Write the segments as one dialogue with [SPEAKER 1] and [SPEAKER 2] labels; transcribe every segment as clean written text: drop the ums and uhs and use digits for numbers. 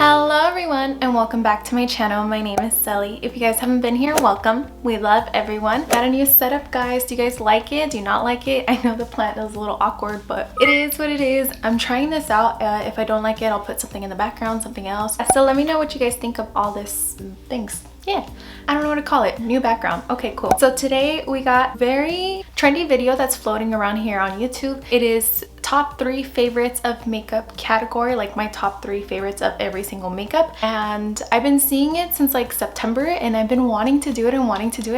[SPEAKER 1] Hello everyone and welcome back to my channel. My name is Sally. If you guys haven't been here, welcome. We love everyone. Got a new setup, guys. Do you guys like it? Do you not like it? I know the plant is a little awkward, but it is what it is. I'm trying this out. If I don't like it, I'll put something in the background, something else. So let me know what you guys think of all this things. Yeah, I don't know what to call it. New background. Okay, cool. So today we got very trendy video that's floating around here on YouTube. It is top 3 favorites of makeup category, like my top 3 favorites of every single makeup. And I've been seeing it since like September and I've been wanting to do it and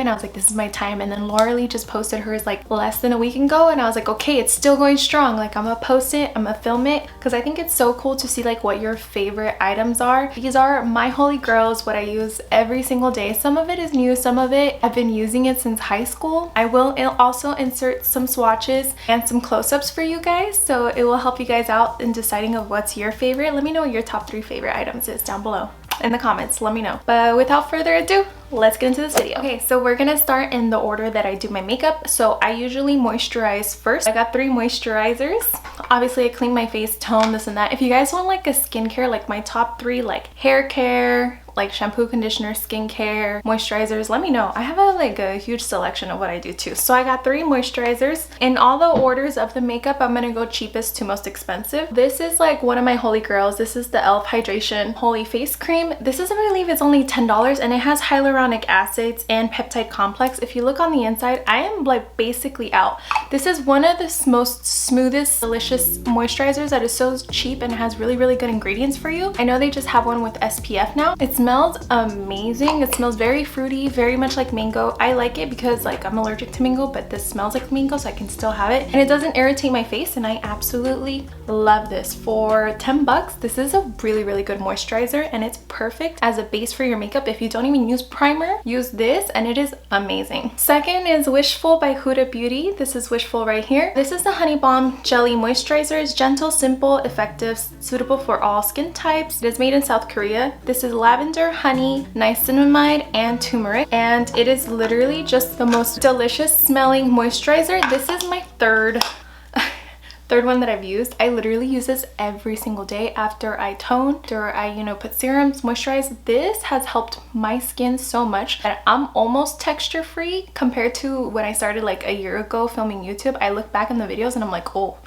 [SPEAKER 1] I was like, this is my time. And then Laura Lee just posted hers like less than a week ago and I was like, okay, it's still going strong. Like I'm gonna post it, I'm gonna film it, because I think it's so cool to see like what your favorite items are. These are my holy grails, what I use every single day. Some of it is new, some of it I've been using it since high school. I will also insert some swatches and some close-ups for you guys, so it will help you guys out in deciding of what's your favorite. Let me know what your top 3 favorite items is down below in the comments. Let me know. But without further ado, let's get into this video. Okay, so we're gonna start in the order that I do my makeup. So I usually moisturize first. I got 3 moisturizers. Obviously I clean my face, tone, this and that. If you guys want like a skincare, like my top 3 like hair care, like shampoo, conditioner, skincare, moisturizers, let me know. I have a huge selection of what I do too. So I got 3 moisturizers. In all the orders of the makeup, I'm gonna go cheapest to most expensive. This is like one of my holy grails. This is the e.l.f. Hydration Holy Face Cream. This is, I believe it's only $10 and it has hyaluronic acids and peptide complex. If you look on the inside, I am like basically out. This is one of the most smoothest, delicious moisturizers that is so cheap and has really, really good ingredients for you. I know they just have one with SPF now. It smells amazing. It smells very fruity, very much like mango. I like it because like I'm allergic to mango, but this smells like mango, so I can still have it. And it doesn't irritate my face, and I absolutely love this. For 10 bucks, this is a really, really good moisturizer, and it's perfect as a base for your makeup. If you don't even use primer, use this, and it is amazing. Second is Wishful by Huda Beauty. This is Wishful right here. This is the Honey Balm Jelly Moisturizer. It's gentle, simple, effective, suitable for all skin types. It is made in South Korea. This is lavender, honey, niacinamide, and turmeric, and it is literally just the most delicious smelling moisturizer. This is my third one that I've used. I literally use this every single day after I tone, after I put serums, moisturize. This has helped my skin so much that I'm almost texture free compared to when I started like a year ago filming YouTube. I look back in the videos and I'm like, oh,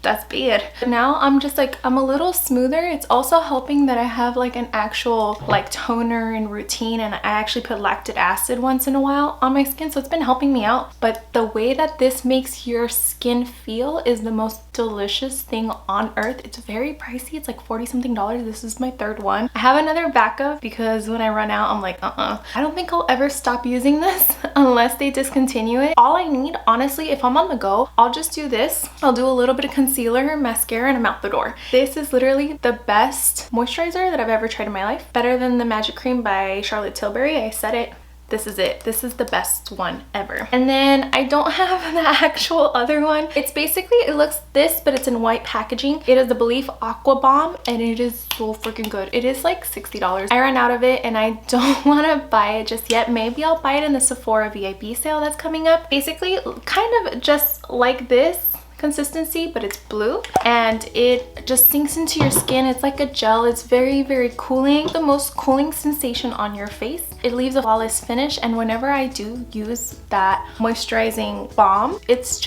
[SPEAKER 1] that's bad. But now I'm just like, I'm a little smoother. It's also helping that I have like an actual like toner and routine, and I actually put lactic acid once in a while on my skin, so it's been helping me out. But the way that this makes your skin feel is the most delicious thing on earth. It's very pricey. It's like 40 something dollars. This is my 3rd one. I have another backup because when I run out, I'm like, I don't think I'll ever stop using this unless they discontinue it. All I need, honestly, if I'm on the go, I'll just do this. I'll do a little bit of concealer, mascara, and I'm out the door. This is literally the best moisturizer that I've ever tried in my life. Better than the Magic Cream by Charlotte Tilbury. I said it. This is it. This is the best one ever. And then I don't have the actual other one. It's basically, it looks this, but it's in white packaging. It is the Belief Aqua Bomb, and it is so freaking good. It is like $60. I ran out of it and I don't want to buy it just yet. Maybe I'll buy it in the Sephora VIP sale that's coming up. Basically, kind of just like this consistency, but it's blue and it just sinks into your skin. It's like a gel. It's very, very cooling. The most cooling sensation on your face. It leaves a flawless finish, and whenever I do use that moisturizing balm, it's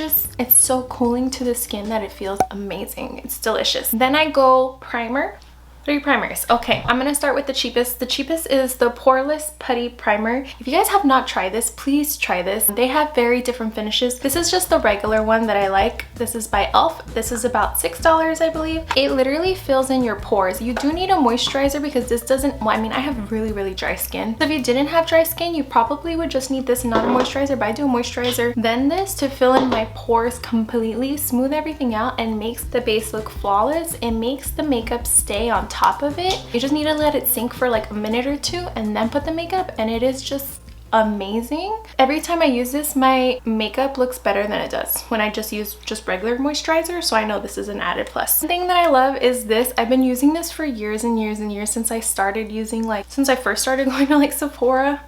[SPEAKER 1] so cooling to the skin that it feels amazing. It's delicious. Then I go primer. 3 primers. Okay, I'm gonna start with the cheapest. The cheapest is the Poreless Putty Primer. If you guys have not tried this, please try this. They have very different finishes. This is just the regular one that I like. This is by e.l.f. This is about $6, I believe. It literally fills in your pores. You do need a moisturizer because this doesn't, well, I mean, I have really, really dry skin. So if you didn't have dry skin, you probably would just need this and not a moisturizer, but I do a moisturizer, then this to fill in my pores completely, smooth everything out, and makes the base look flawless. It makes the makeup stay on top of it. You just need to let it sink for like a minute or 2 and then put the makeup, and it is just amazing. Every time I use this, my makeup looks better than it does when I just use regular moisturizer, so I know this is an added plus. The thing that I love is this. I've been using this for years and years and years, since I started using, like, since I first started going to like Sephora.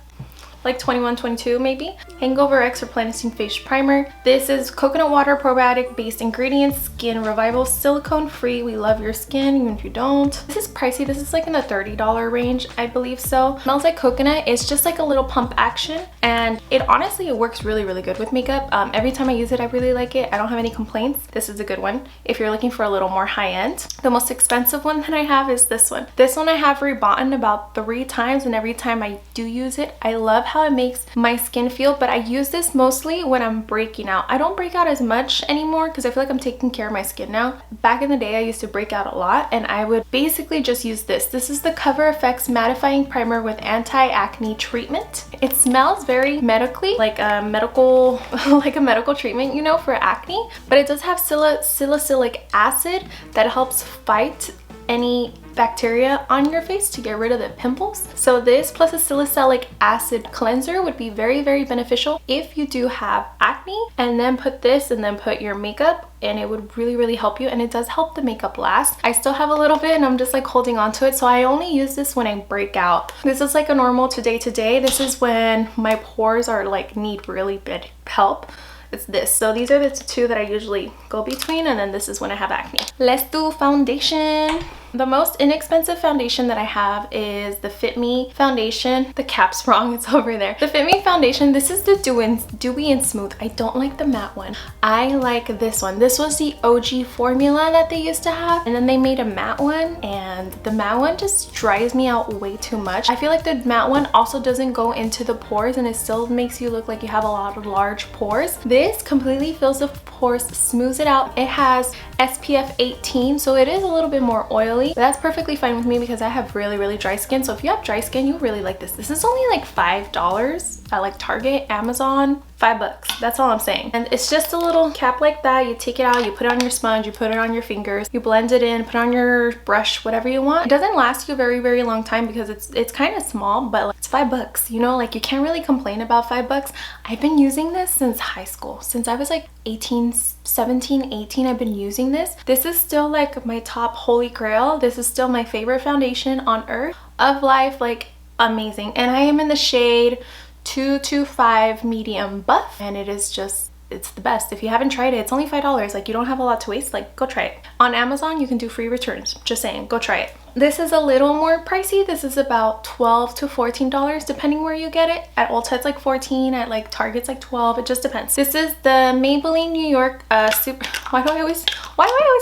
[SPEAKER 1] like 21, 22 maybe. Hangover X Replenishing Face Primer. This is coconut water probiotic based ingredients, skin revival, silicone free. We love your skin even if you don't. This is pricey. This is like in the $30 range, I believe so. Smells like coconut. It's just like a little pump action, and it honestly, it works really, really good with makeup. Every time I use it, I really like it. I don't have any complaints. This is a good one if you're looking for a little more high end. The most expensive one that I have is this one. This one I have rebought about 3 times, and every time I do use it, I love how it makes my skin feel. But I use this mostly when I'm breaking out. I don't break out as much anymore because I feel like I'm taking care of my skin now. Back in the day, I used to break out a lot, and I would basically just use this. This is the Cover FX Mattifying Primer with Anti-Acne Treatment. It smells very medically, like a medical like a medical treatment, you know, for acne, but it does have salicylic acid that helps fight any bacteria on your face to get rid of the pimples. So this plus a salicylic acid cleanser would be very, very beneficial if you do have acne. And then put this and then put your makeup, and it would really, really help you. And it does help the makeup last. I still have a little bit and I'm just like holding on to it, so I only use this when I break out. This is like a normal today. This is when my pores are like need really big help. It's this. So these are the 2 that I usually go between, and then this is when I have acne. Let's do foundation. The most inexpensive foundation that I have is the Fit Me foundation. The cap's wrong, it's over there. The Fit Me foundation, this is the Dewy and Smooth. I don't like the matte one. I like this one. This was the OG formula that they used to have, and then they made a matte one, and the matte one just dries me out way too much. I feel like the matte one also doesn't go into the pores, and it still makes you look like you have a lot of large pores. This completely fills the pores, smooths it out. It has SPF 18, so it is a little bit more oily. But that's perfectly fine with me because I have really, really dry skin. So if you have dry skin, you really like this. This is only like $5 at like Target, Amazon, $5. That's all I'm saying. And it's just a little cap like that. You take it out, you put it on your sponge, you put it on your fingers, you blend it in, put it on your brush, whatever you want. It doesn't last you a very, very long time because it's kind of small, but like, it's $5, you know, like you can't really complain about $5. I've been using this since high school. Since I was like 17, 18, I've been using this. This is still like my top holy grail. This is still my favorite foundation on earth. Of Life, like amazing. And I am in the shade 225 medium buff, and it is just, it's the best. If you haven't tried it, it's only $5. Like, you don't have a lot to waste. Like, go try it. On Amazon, you can do free returns. Just saying, go try it. This is a little more pricey. This is about $12 to $14 depending where you get it. At Ulta it's like $14, at like Target's like $12. It just depends. This is the Maybelline New York Super. Why do I always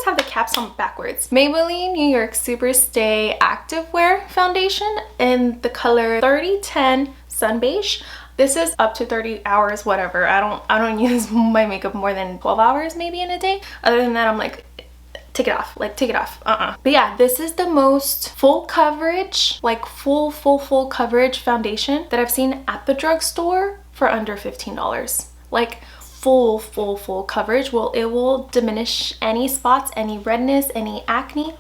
[SPEAKER 1] have the caps on backwards? Maybelline New York Super Stay Activewear Foundation in the color 3010 Sun Beige. This is up to 30 hours, whatever. I don't use my makeup more than 12 hours maybe in a day. Other than that, I'm like, take it off, like take it off. But yeah, this is the most full coverage, like full coverage foundation that I've seen at the drugstore for under $15. Like full coverage. Well, it will diminish any spots, any redness, any acne.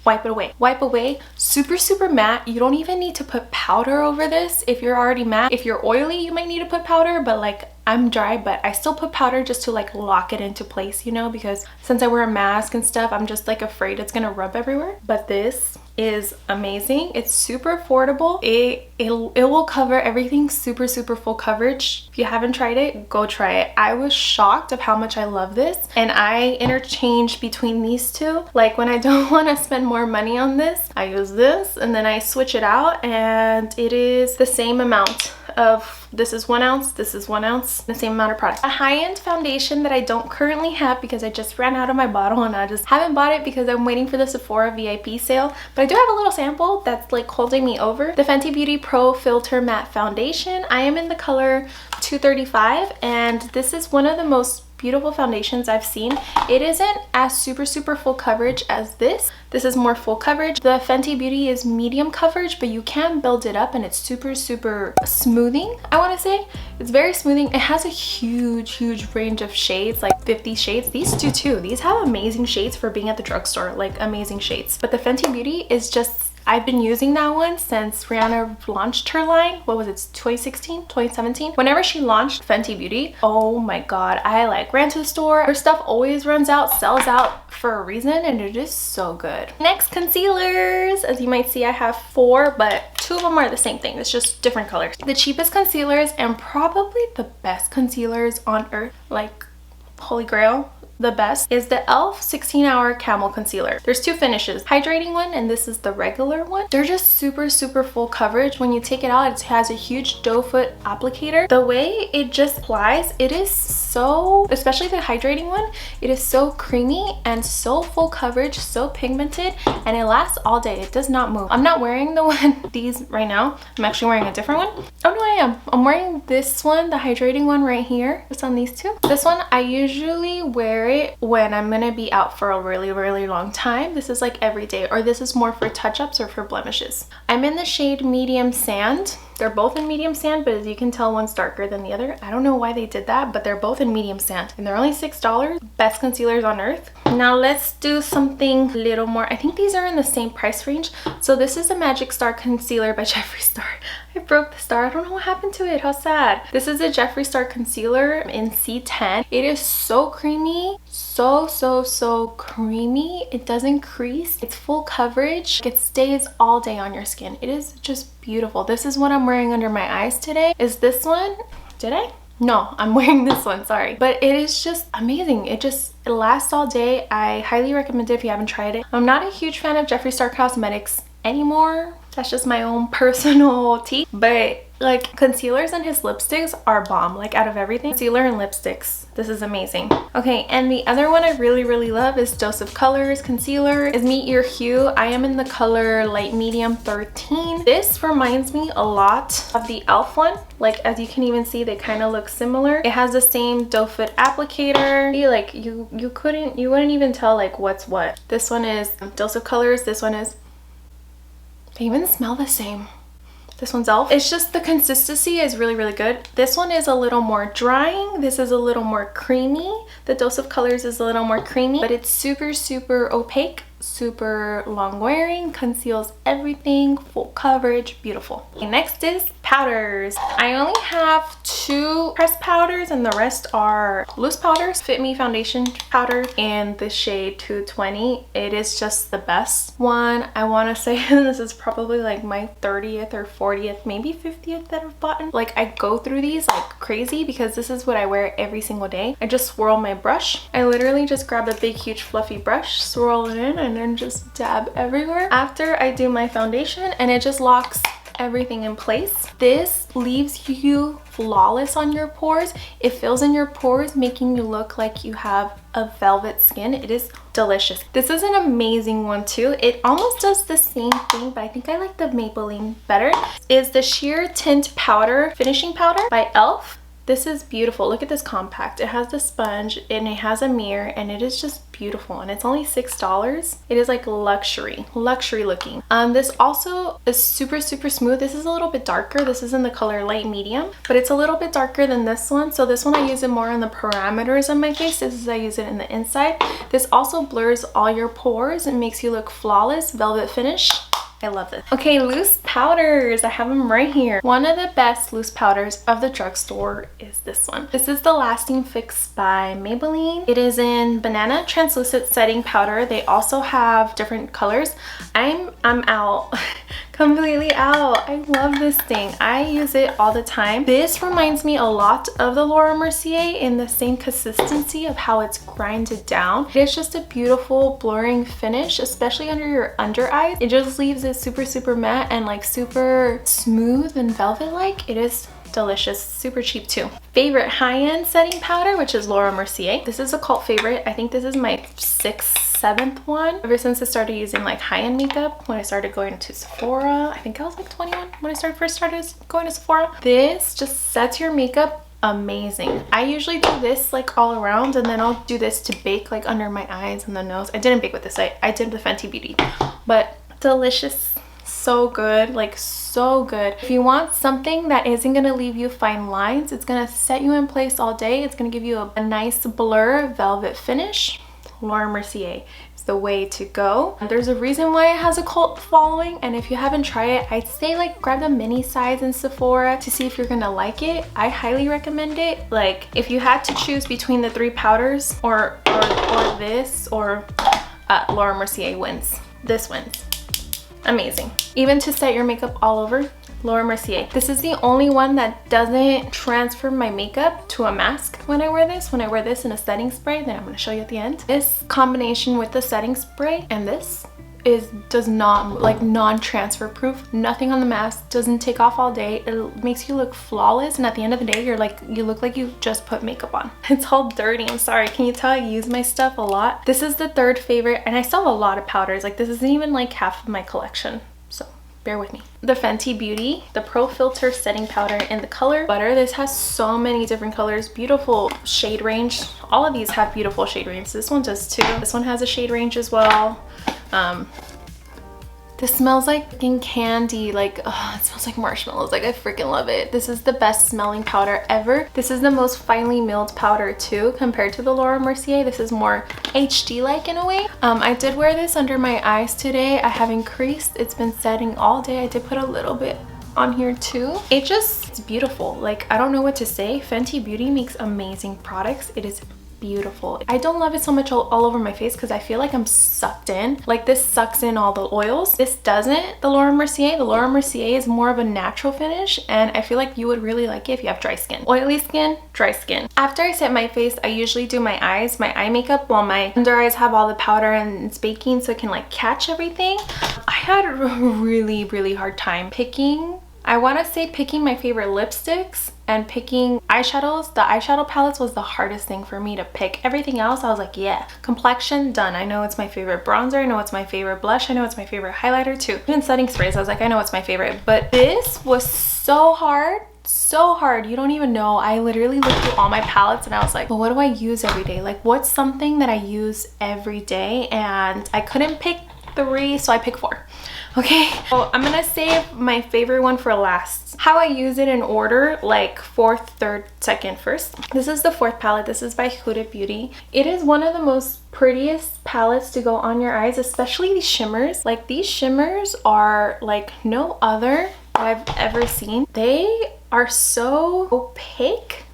[SPEAKER 1] Wipe it away. Wipe away. Super matte. You don't even need to put powder over this if you're already matte. If you're oily, you might need to put powder, but like I'm dry, but I still put powder just to like lock it into place, you know, because since I wear a mask and stuff, I'm just like afraid it's gonna rub everywhere. But this is amazing. It's super affordable. It will cover everything. Super full coverage. If you haven't tried it, go try it. I was shocked of how much I love this, and I interchange between these two. Like when I don't want to spend more money on this, I use this, and then I switch it out, and it is the same amount of, this is 1 ounce, this is 1 ounce, the same amount of product. A high-end foundation that I don't currently have because I just ran out of my bottle, and I just haven't bought it because I'm waiting for the Sephora VIP sale, but I do have a little sample that's like holding me over. The Fenty Beauty Pro Filter Matte Foundation. I am in the color 235, and this is one of the most beautiful foundations I've seen. It isn't as super full coverage as this. This is more full coverage. The Fenty Beauty is medium coverage, but you can build it up, and it's super smoothing, I want to say. It's very smoothing. It has a huge range of shades, like 50 shades. These do too. These have amazing shades for being at the drugstore, like amazing shades. But the Fenty Beauty is just, I've been using that one since Rihanna launched her line. What was it, 2016, 2017? Whenever she launched Fenty Beauty, oh my god, I like ran to the store. Her stuff always runs out, sells out for a reason, and it is so good. Next, concealers. As you might see, I have 4, but two of them are the same thing. It's just different colors. The cheapest concealers and probably the best concealers on earth, like holy grail, the best, is the e.l.f. 16-hour Camel Concealer. There's two finishes, hydrating one and this is the regular one. They're just super full coverage. When you take it out, it has a huge doe foot applicator. The way it just applies, it is so, especially the hydrating one, it is so creamy and so full coverage, so pigmented, and it lasts all day. It does not move. I'm not wearing the one, these right now. I'm actually wearing a different one. Oh no, I am. I'm wearing this one, the hydrating one right here. It's on these two. This one, I usually wear it when I'm gonna be out for a really long time. This is like every day, or this is more for touch-ups or for blemishes. I'm in the shade Medium Sand. They're both in medium sand, but as you can tell, one's darker than the other. I don't know why they did that, but they're both in medium sand and they're only $6. Best concealers on earth. Now let's do something a little more. I think these are in the same price range. So this is a Magic Star Concealer by Jeffree Star. I broke the star. I don't know what happened to it. How sad. This is a Jeffree Star Concealer in C10. It is so creamy. So creamy. It doesn't crease. It's full coverage. It stays all day on your skin. It is just beautiful. This is what I'm wearing under my eyes today. Is this one? Did I? No, I'm wearing this one, sorry. But it is just amazing. It lasts all day. I highly recommend it if you haven't tried it. I'm not a huge fan of Jeffree Star Cosmetics anymore. That's just my own personal tea. But like concealers and his lipsticks are bomb. Like out of everything, concealer and lipsticks, this is amazing. Okay, and the other one I really love is Dose of Colors Concealer. Is Meet Your Hue. I am in the color Light Medium 13. This reminds me a lot of the e.l.f. one. Like as you can even see, they kind of look similar. It has the same doe foot applicator. Like you wouldn't even tell like what's what. This one is Dose of Colors. This one is, they even smell the same. This one's e.l.f. It's just the consistency is really good. This one is a little more drying. This is a little more creamy. The Dose of Colors is a little more creamy, but it's super opaque, super long wearing, conceals everything, full coverage, beautiful. Okay, next is powders. I only have 2 pressed powders and the rest are loose powders. Fit Me foundation powder in the shade 220. It is just the best one. I want to say this is probably like my 30th or 40th, maybe 50th that I've bought. Like I go through these like crazy because this is what I wear every single day. I just swirl my brush. I literally just grab a big huge fluffy brush, swirl it in, and then just dab everywhere after I do my foundation, and it just locks everything in place. This leaves you flawless on your pores. It fills in your pores, making you look like you have a velvet skin. It is delicious. This is an amazing one too. It almost does the same thing, but I think I like the Maybelline better. Is the Sheer Tint Powder Finishing Powder by e.l.f. This is beautiful. Look at this compact. It has the sponge and it has a mirror and it is just beautiful, and it's only $6. It is like luxury looking. This also is super smooth. This is a little bit darker. This is in the color Light Medium, but it's a little bit darker than this one. So this one I use it more on the parameters of my face. This is I use it in the inside. This also blurs all your pores and makes you look flawless, velvet finish. I love this. Okay, loose powders. I have them right here. One of the best loose powders of the drugstore is this one. This is the Lasting Fix by Maybelline. It is in Banana Translucent Setting Powder. They also have different colors. I'm out. Completely out. I love this thing. I use it all the time. This reminds me a lot of the Laura Mercier in the same consistency of how it's grinded down. It is just a beautiful blurring finish, especially under your under eyes. It just leaves it super matte and like super smooth and velvet-like. It is delicious, super cheap too. Favorite high-end setting powder, which is Laura Mercier. This is a cult favorite. I think this is my 6th, 7th one ever since I started using like high-end makeup. When I started going to Sephora, I think I was like 21 when I first started going to Sephora. This just sets your makeup amazing. I usually do this like all around, and then I'll do this to bake like under my eyes and the nose. I didn't bake with this. I did the Fenty Beauty, but delicious. So good, like so good. If you want something that isn't going to leave you fine lines, it's going to set you in place all day, it's going to give you a nice blur velvet finish, Laura Mercier is the way to go. There's a reason why it has a cult following, and if you haven't tried it, I'd say like grab the mini size in Sephora to see if you're gonna like it. I highly recommend it. Like if you had to choose between the 3 powders or this or Laura Mercier wins. This wins. Amazing. Even to set your makeup all over, Laura Mercier. This is the only one that doesn't transfer my makeup to a mask when I wear this. When I wear this in a setting spray, then I'm going to show you at the end. This combination with the setting spray and this does not, like, non-transfer proof. Nothing on the mask, doesn't take off all day. It makes you look flawless, and at the end of the day, you look like you just put makeup on. It's all dirty, I'm sorry. Can you tell I use my stuff a lot? This is the third favorite, and I still have a lot of powders. Like, this isn't even like half of my collection, so bear with me. The Fenty Beauty, the Pro Filter Setting Powder in the color Butter. This has so many different colors, beautiful shade range. All of these have beautiful shade range. This one does too. This one has a shade range as well. This smells like fucking candy, like, oh, it smells like marshmallows. Like, I freaking love it. This is the best smelling powder ever. This is the most finely milled powder too, compared to the Laura Mercier. This is more HD-like in a way. I did wear this under my eyes today. I have increased. It's been setting all day. I did put a little bit on here too. It's beautiful. Like, I don't know what to say. Fenty Beauty makes amazing products. It is beautiful. I don't love it so much all over my face because I feel like I'm sucked in. Like, this sucks in all the oils. This doesn't, the Laura Mercier. The Laura Mercier is more of a natural finish, and I feel like you would really like it if you have dry skin. Oily skin, dry skin. After I set my face, I usually do my eyes, my eye makeup, while my under eyes have all the powder and it's baking so it can like catch everything. I had a really hard time picking. I want to say picking my favorite lipsticks and picking eyeshadows. The eyeshadow palettes was the hardest thing for me to pick. Everything else, I was like, yeah. Complexion, done. I know it's my favorite bronzer. I know it's my favorite blush. I know it's my favorite highlighter too. Even setting sprays, I was like, I know it's my favorite. But this was so hard. So hard. You don't even know. I literally looked through all my palettes and I was like, well, what do I use every day? Like, what's something that I use every day? And I couldn't pick 3, so I picked 4. Okay, so I'm gonna save my favorite one for last. How I use it in order, like 4th, 3rd, 2nd, 1st. This is the 4th palette. This is by Huda Beauty. It is one of the most prettiest palettes to go on your eyes, especially these shimmers. Like, these shimmers are like no other I've ever seen. They are so opaque,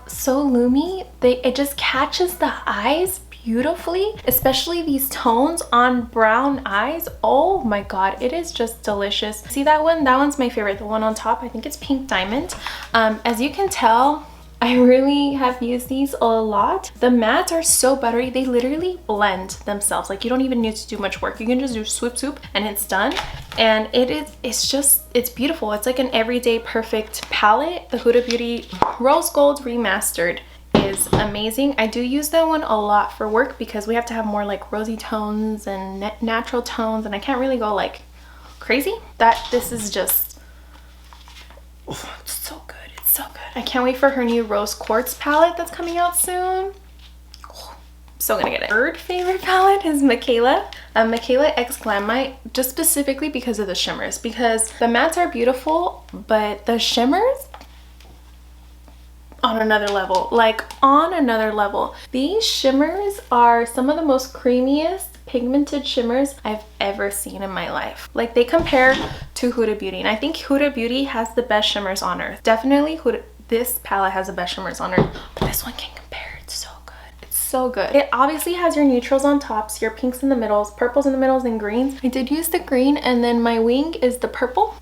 [SPEAKER 1] so loomy. It just catches the eyes beautifully, especially these tones on brown eyes. Oh my god, it is just delicious. See that one? That one's my favorite. The one on top, I think it's Pink Diamond. As you can tell, I really have used these a lot. The mattes are so buttery. They literally blend themselves. Like, you don't even need to do much work. You can just do swoop and it's done. And it's beautiful. It's like an everyday perfect palette. The Huda Beauty Rose Gold Remastered is amazing. I do use that one a lot for work because we have to have more like rosy tones and natural tones, and I can't really go like crazy. This is just, oh, it's so good. It's so good. I can't wait for her new Rose Quartz palette that's coming out soon. Oh, I'm so gonna get it. Third favorite palette is Mikayla. Mikayla X Glamlite, just specifically because of the shimmers, because the mattes are beautiful, but the shimmers, on another level. Like, on another level. These shimmers are some of the most creamiest pigmented shimmers I've ever seen in my life. Like, they compare to Huda Beauty, and I think Huda Beauty has the best shimmers on earth. Definitely this palette has the best shimmers on earth, but this one can compare. It's so good. It's so good. It obviously has your neutrals on tops, your pinks in the middles, purples in the middles, and greens. I did use the green, and then my wing is the purple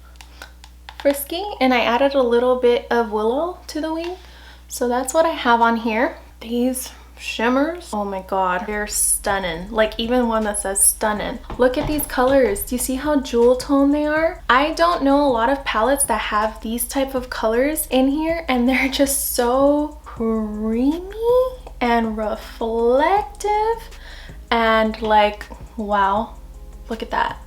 [SPEAKER 1] Frisky, and I added a little bit of Willow to the wing. So that's what I have on here. These shimmers, oh my god, they're stunning. Like, even one that says stunning. Look at these colors. Do you see how jewel tone they are? I don't know a lot of palettes that have these type of colors in here, and they're just so creamy and reflective and like, wow. Look at that.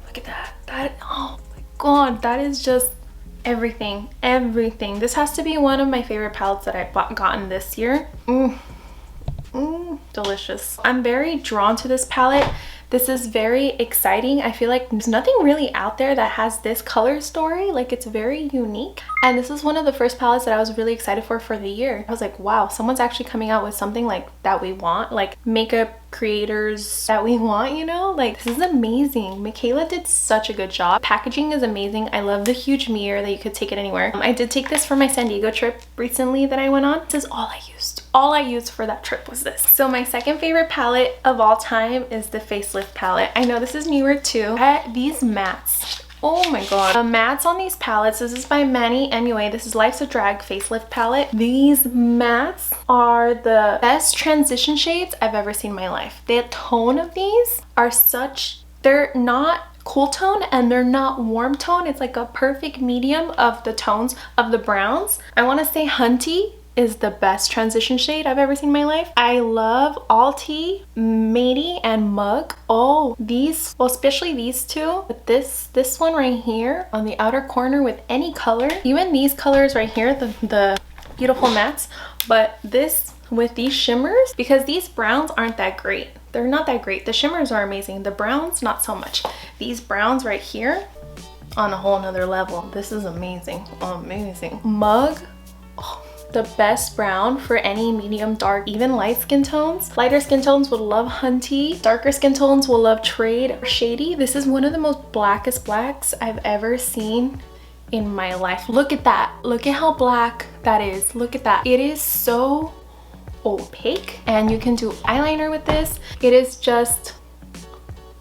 [SPEAKER 1] Look at that. Oh my god, that is just everything. This has to be one of my favorite palettes that I've gotten this year. Delicious. I'm very drawn to this palette. This is very exciting. I feel like there's nothing really out there that has this color story. Like, it's very unique. And this is one of the first palettes that I was really excited for the year. I was like, wow, someone's actually coming out with something like that we want, like makeup creators that we want, you know? Like, this is amazing. Mikayla did such a good job. Packaging is amazing. I love the huge mirror that you could take it anywhere. I did take this for my San Diego trip recently that I went on. This is all I used. all I used for that trip was this. So my second favorite palette of all time is the Facelift palette. I know this is newer too. These mattes. Oh my god. The mattes on these palettes, this is by Manny MUA. This is Life's a Drag Facelift palette. These mattes are the best transition shades I've ever seen in my life. The tone of these are they're not cool tone and they're not warm tone. It's like a perfect medium of the tones of the browns. I want to say Hunty is the best transition shade I've ever seen in my life. I love Alti, Matey, and Mug. Oh, these, well, especially these two. But this one right here on the outer corner with any color, even these colors right here, the beautiful mattes, but this with these shimmers, because these browns aren't that great. They're not that great. The shimmers are amazing. The browns, not so much. These browns right here, on a whole nother level. This is amazing. Amazing. Mug. Oh, the best brown for any medium, dark, even light skin tones. Lighter skin tones would love Hunty. Darker skin tones will love Trade or Shady. This is one of the most blackest blacks I've ever seen in my life. Look at that. Look at how black that is. Look at that. It is so opaque, and you can do eyeliner with this. It is just,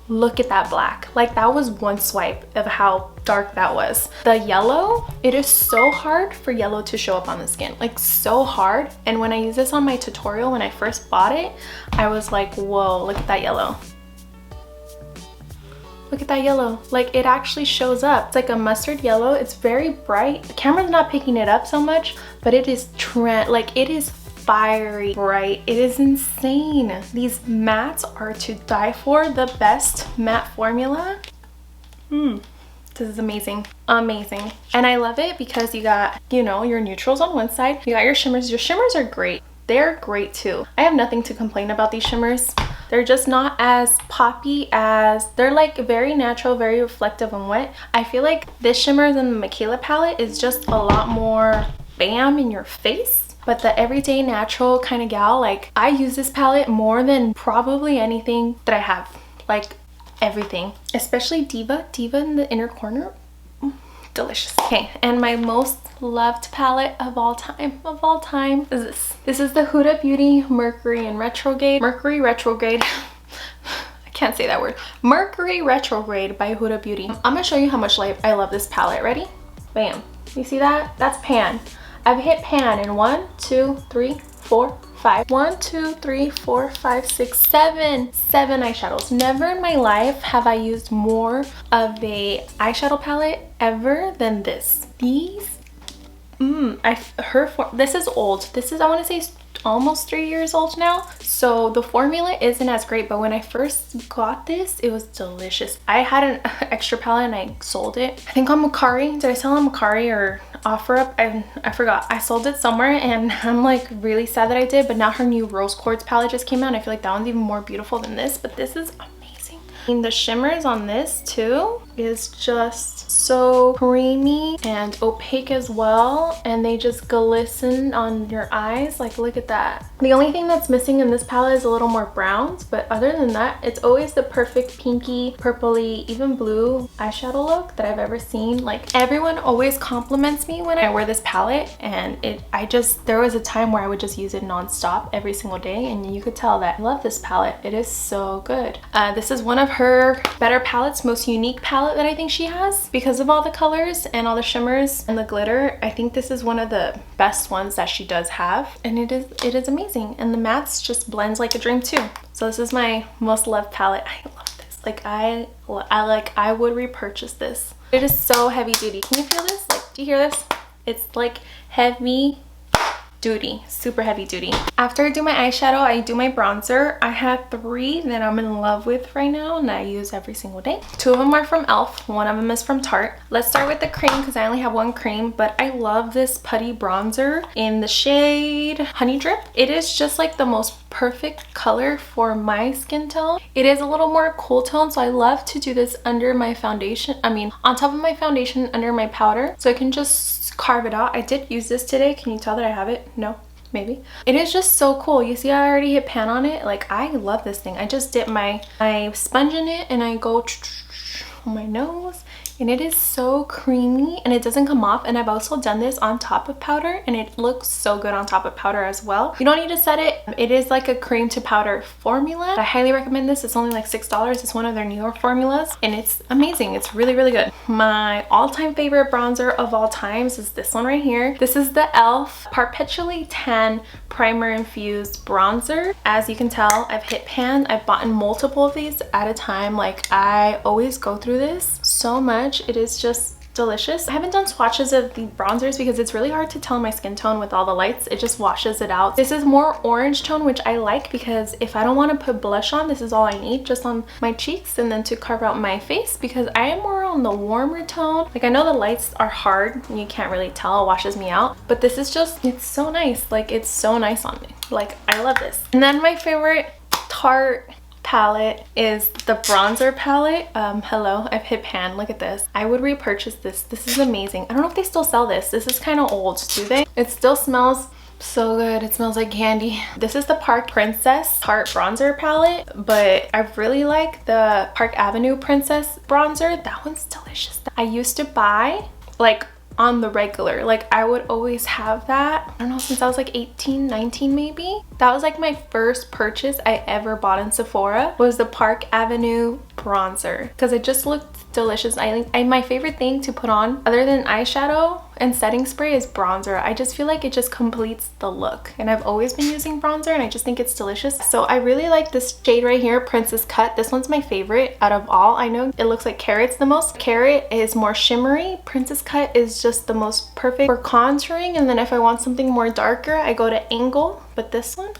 [SPEAKER 1] look at that black. Like, that was one swipe of how dark that was. The yellow, it is so hard for yellow to show up on the skin, like so hard. And when I use this on my tutorial, when I first bought it, I was like, whoa, look at that yellow. Look at that yellow. Like, it actually shows up. It's like a mustard yellow. It's very bright. The camera's not picking it up so much, but it is like, it is fiery bright. It is insane. These mattes are to die for. The best matte formula. This is amazing. Amazing. And I love it because you got, you know, your neutrals on one side. You got your shimmers. Your shimmers are great. They're great too. I have nothing to complain about these shimmers. They're just not as poppy as, they're like very natural, very reflective and wet. I feel like this shimmers in the Mikayla palette is just a lot more bam in your face. But the everyday natural kind of gal, like, I use this palette more than probably anything that I have. Like, everything. Especially Diva in the inner corner. Delicious. Okay, and my most loved palette of all time is this. This is the Huda Beauty Mercury in Retrograde. Mercury Retrograde. I can't say that word. Mercury Retrograde by Huda Beauty. I'm gonna show you how much I love this palette. Ready? Bam. You see that? That's pan. I've hit pan in 1, 2, 3, 4, 5. 1, 2, 3, 4, 5, 6, 7 eyeshadows. Never in my life have I used more of a eyeshadow palette ever than this. These, this is old. This is, I want to say, almost 3 years old now. So the formula isn't as great, but when I first got this, it was delicious. I had an extra palette and I sold it. I think on Mercari. Did I sell on Mercari or OfferUp? I forgot. I sold it somewhere and I'm like really sad that I did, but now her new Rose Quartz palette just came out and I feel like that one's even more beautiful than this, but this is amazing. And the shimmers on this too is just so creamy and opaque as well, and they just glisten on your eyes. Like, look at that. The only thing that's missing in this palette is a little more browns, but other than that, it's always the perfect pinky, purpley, even blue eyeshadow look that I've ever seen. Like, everyone always compliments me when I wear this palette, and there was a time where I would just use it non-stop every single day, and you could tell that I love this palette. It is so good. This is one of her better palettes, most unique palette that I think she has, because of all the colors and all the shimmers and the glitter. I think this is one of the best ones that she does have, and it is amazing. And the mattes just blends like a dream too. So this is my most loved palette. I love this. Like, I would repurchase this. It is so heavy duty. Can you feel this? Like, do you hear this? It's like heavy duty, super heavy duty. After I do my eyeshadow, I do my bronzer. I have 3 that I'm in love with right now and I use every single day. 2 of them are from e.l.f. One of them is from Tarte. Let's start with the cream because I only have 1 cream, but I love this putty bronzer in the shade Honey Drip. It is just like the most perfect color for my skin tone. It is a little more cool tone, so I love to do this under my foundation. I mean, on top of my foundation, under my powder, so I can just carve it out. I did use this today. Can you tell that I have it? No, maybe. It is just so cool. You see, I already hit pan on it. Like, I love this thing. I just dip my sponge in it and I go on my nose and it is so creamy and it doesn't come off. And I've also done this on top of powder and it looks so good on top of powder as well. You don't need to set it. It is like a cream to powder formula. I highly recommend this. It's only like $6. It's one of their newer formulas and it's amazing. It's really, really good. My all-time favorite bronzer of all times is this one right here. This is the e.l.f. Perpetually Tan Primer Infused Bronzer. As you can tell, I've hit pan. I've bought multiple of these at a time. Like, I always go through this so much. It is just delicious. I haven't done swatches of the bronzers because it's really hard to tell my skin tone with all the lights. It just washes it out. This is more orange tone, which I like because if I don't want to put blush on, this is all I need, just on my cheeks and then to carve out my face, because I am more on the warmer tone. Like, I know the lights are hard and you can't really tell, it washes me out, but this is just, it's so nice. Like, it's so nice on me. Like, I love this. And then my favorite Tarte palette is the bronzer palette. Hello, I've hit pan. Look at this. I would repurchase this. This is amazing. I don't know if they still sell this. This is kind of old, do they? It still smells so good. It smells like candy. This is the Park Princess Tarte bronzer palette, but I really like the Park Avenue Princess bronzer. That one's delicious. I used to buy like on the regular, like I would always have that. I don't know, since I was like 18, 19 maybe. That was like my first purchase I ever bought in Sephora, was the Park Avenue bronzer, because it just looked delicious. My favorite thing to put on other than eyeshadow and setting spray is bronzer. I just feel like it just completes the look, and I've always been using bronzer and I just think it's delicious. So I really like this shade right here, Princess Cut. This one's my favorite out of all. I know it looks like Carrot's the most. Carrot is more shimmery. Princess Cut is just the most perfect for contouring, and then if I want something more darker, I go to Angle. But this one,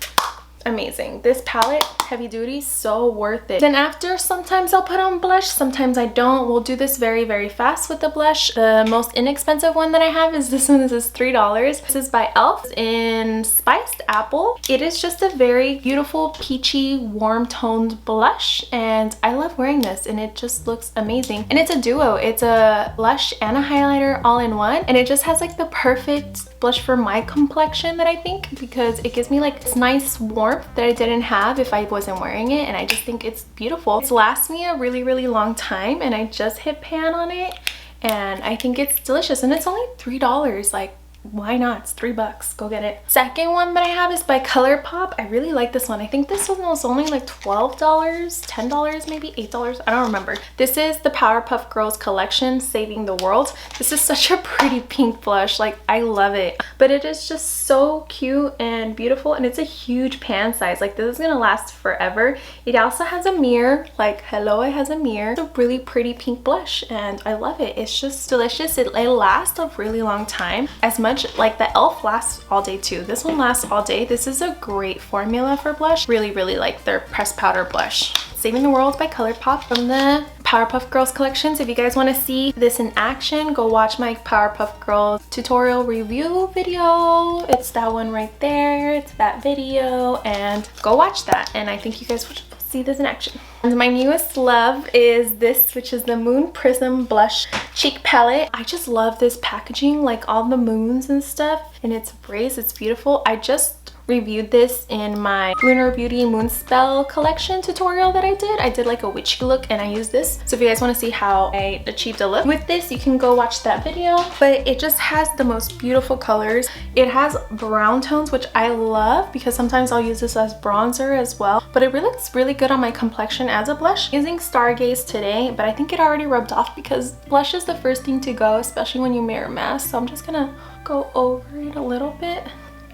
[SPEAKER 1] amazing. This palette, heavy duty, so worth it. Then after, sometimes I'll put on blush, sometimes I don't. We'll do this very, very fast with the blush. The most inexpensive one that I have is this one. This is $3. This is by e.l.f. in Spiced Apple. It is just a very beautiful, peachy, warm toned blush, and I love wearing this, and it just looks amazing. And it's a duo. It's a blush and a highlighter all in one, and it just has like the perfect blush for my complexion that I think, because it gives me like this nice warmth that I didn't have if I wasn't wearing it, and I just think it's beautiful. It's lasted me a really, really long time, and I just hit pan on it, and I think it's delicious, and it's only $3. Like, why not? It's $3. Go get it. Second one that I have is by Colourpop. I really like this one. I think this one was only like $12, $10, maybe $8. I don't remember. This is the Powerpuff Girls collection, Saving the World. This is such a pretty pink blush. Like, I love it. But it is just so cute and beautiful, and it's a huge pan size. Like, this is gonna last forever. It also has a mirror. Like, hello, it has a mirror. It's a really pretty pink blush, and I love it. It's just delicious. It lasts a really long time. As much like the e.l.f. lasts all day too. This one lasts all day. This is a great formula for blush. Really, really like their pressed powder blush. Saving the World by Colourpop from the Powerpuff Girls collections. If you guys want to see this in action, go watch my Powerpuff Girls tutorial review video. It's that one right there. It's that video, and go watch that, and I think you guys would see this in action. And my newest love is this, which is the Moon Prism Blush Cheek Palette. I just love this packaging, like all the moons and stuff, and it's raised. It's beautiful. I just reviewed this in my Lunar Beauty Moon Spell collection tutorial that I did. I did like a witchy look, and I used this. So if you guys want to see how I achieved a look with this, you can go watch that video. But it just has the most beautiful colors. It has brown tones, which I love because sometimes I'll use this as bronzer as well. But it really looks really good on my complexion as a blush. I'm using Stargaze today, but I think it already rubbed off because blush is the first thing to go, especially when you wear a mask. So I'm just gonna go over it a little bit.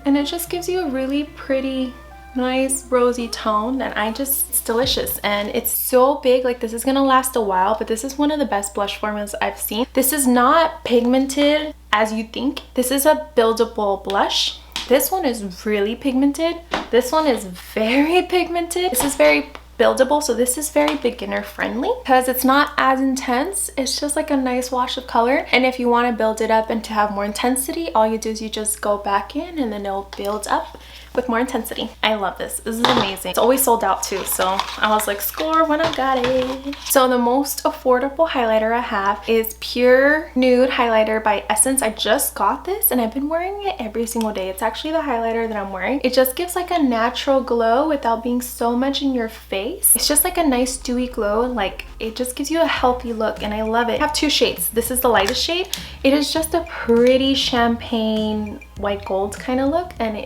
[SPEAKER 1] And it just gives you a really pretty, nice rosy tone, and it's delicious, and it's so big. Like, this is gonna last a while, but this is one of the best blush formulas I've seen. This is not pigmented as you think. This is a buildable blush. This one is really pigmented. This one is very pigmented. This is very buildable, so this is very beginner friendly because it's not as intense. It's just like a nice wash of color, and if you want to build it up and to have more intensity, all you do is you just go back in and then it'll build up. with more intensity. I love this. This is amazing. It's always sold out too, so I was like, score when I got it. So the most affordable highlighter I have is Pure Nude Highlighter by Essence. I just got this and I've been wearing it every single day. It's actually the highlighter that I'm wearing. It just gives like a natural glow without being so much in your face. It's just like a nice dewy glow, and like it just gives you a healthy look, and I love it. I have two shades. This is the lightest shade. It is just a pretty champagne white gold kind of look, and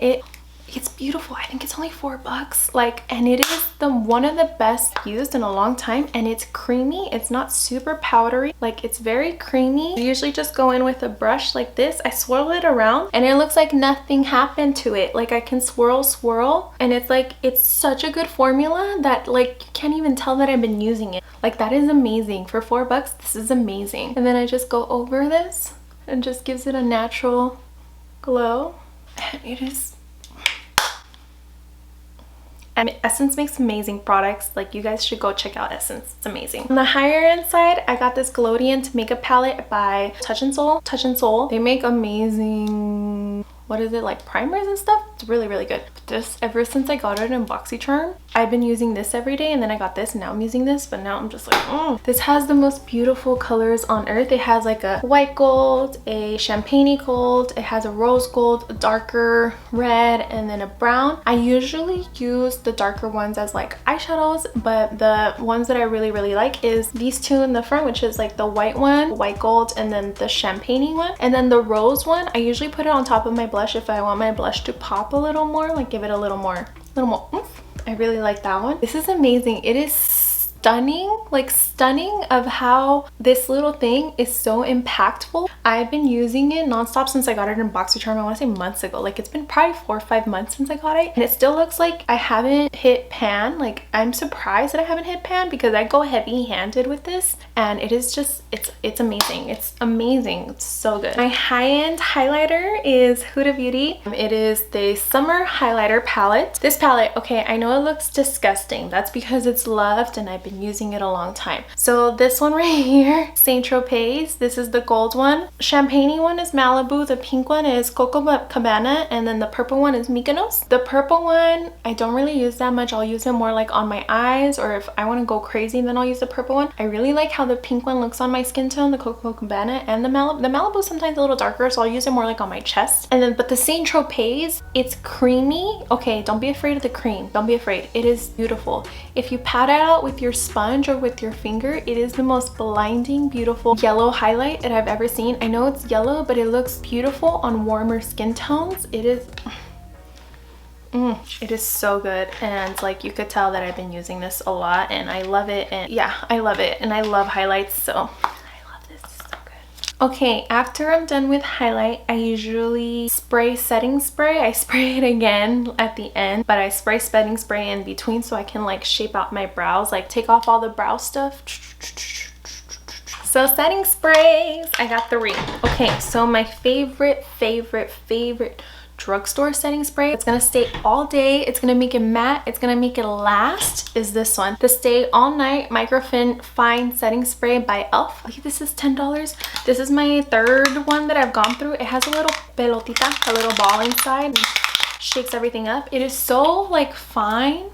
[SPEAKER 1] it's beautiful. I think it's only $4. Like, and it is one of the best used in a long time, and it's creamy. It's not super powdery. Like, it's very creamy. I usually just go in with a brush like this. I swirl it around and it looks like nothing happened to it. Like, I can swirl, and it's like, it's such a good formula that like you can't even tell that I've been using it. Like, that is amazing. For $4, this is amazing. And then I just go over this and just gives it a natural glow, and it is, I mean, Essence makes amazing products. Like, you guys should go check out Essence. It's amazing. On the higher end side, I got this Glowdient makeup palette by Touch and Soul. Touch and Soul. They make amazing, what is it, like primers and stuff? It's really, really good. This, ever since I got it in BoxyCharm, I've been using this every day, and then I got this, and now I'm using this, but now I'm just like, This has the most beautiful colors on earth. It has like a white gold, a champagne gold, it has a rose gold, a darker red, and then a brown. I usually use the darker ones as like eyeshadows, but the ones that I really, really like is these two in the front, which is like the white one, white gold, and then the champagne one. And then the rose one, I usually put it on top of my blush if I want my blush to pop a little more, like give it a little more oomph. I really like that one. This is amazing. It is stunning, like stunning of how this little thing is so impactful. I've been using it nonstop since I got it in BoxyCharm. I want to say months ago. Like, it's been probably 4 or 5 months since I got it, and it still looks like I haven't hit pan. Like, I'm surprised that I haven't hit pan because I go heavy-handed with this, and it is just, it's amazing. It's amazing. It's so good. My high-end highlighter is Huda Beauty. It is the Summer Highlighter Palette. This palette, okay, I know it looks disgusting. That's because it's loved and I've been using it a long time. So this one right here, Saint Tropez. This is the gold one. Champagne one is Malibu. The pink one is Coco Cabana, and then the purple one is Mykonos. The purple one I don't really use that much. I'll use it more like on my eyes, or if I want to go crazy, then I'll use the purple one. I really like how the pink one looks on my skin tone, the Coco Cabana, and the Malibu. The Malibu is sometimes a little darker, so I'll use it more like on my chest. And then, but the Saint Tropez, it's creamy. Okay, don't be afraid of the cream. Don't be afraid. It is beautiful. If you pat it out with your sponge or with your finger, it is the most blinding, beautiful yellow highlight that I've ever seen. I know it's yellow, but it looks beautiful on warmer skin tones. It is it is so good, and like you could tell that I've been using this a lot, and I love it. And yeah, I love it, and I love highlights, so I love this. It's so good. Okay, after I'm done with highlight, I usually spray setting spray. I spray it again at the end, but I spray setting spray in between so I can like shape out my brows, like take off all the brow stuff. So setting sprays, I got 3. Okay, so my favorite drugstore setting spray, it's gonna stay all day, it's gonna make it matte, it's gonna make it last, is this one, the Stay All Night Microfin Fine Setting Spray by e.l.f. I believe this is $10. This is my 3rd one that I've gone through. It has a little pelotita, a little ball inside, and shakes everything up. It is so like fine.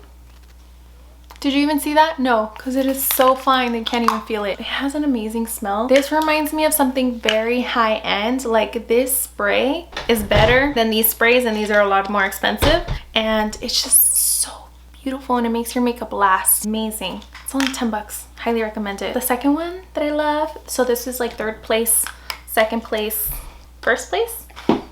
[SPEAKER 1] Did you even see that? No, because it is so fine they can't even feel it. It has an amazing smell. This reminds me of something very high-end. Like, this spray is better than these sprays, and these are a lot more expensive, and it's just so beautiful, and it makes your makeup last. Amazing. It's only $10. Highly recommend it. The second one that I love, so this is like 3rd place, 2nd place, 1st place,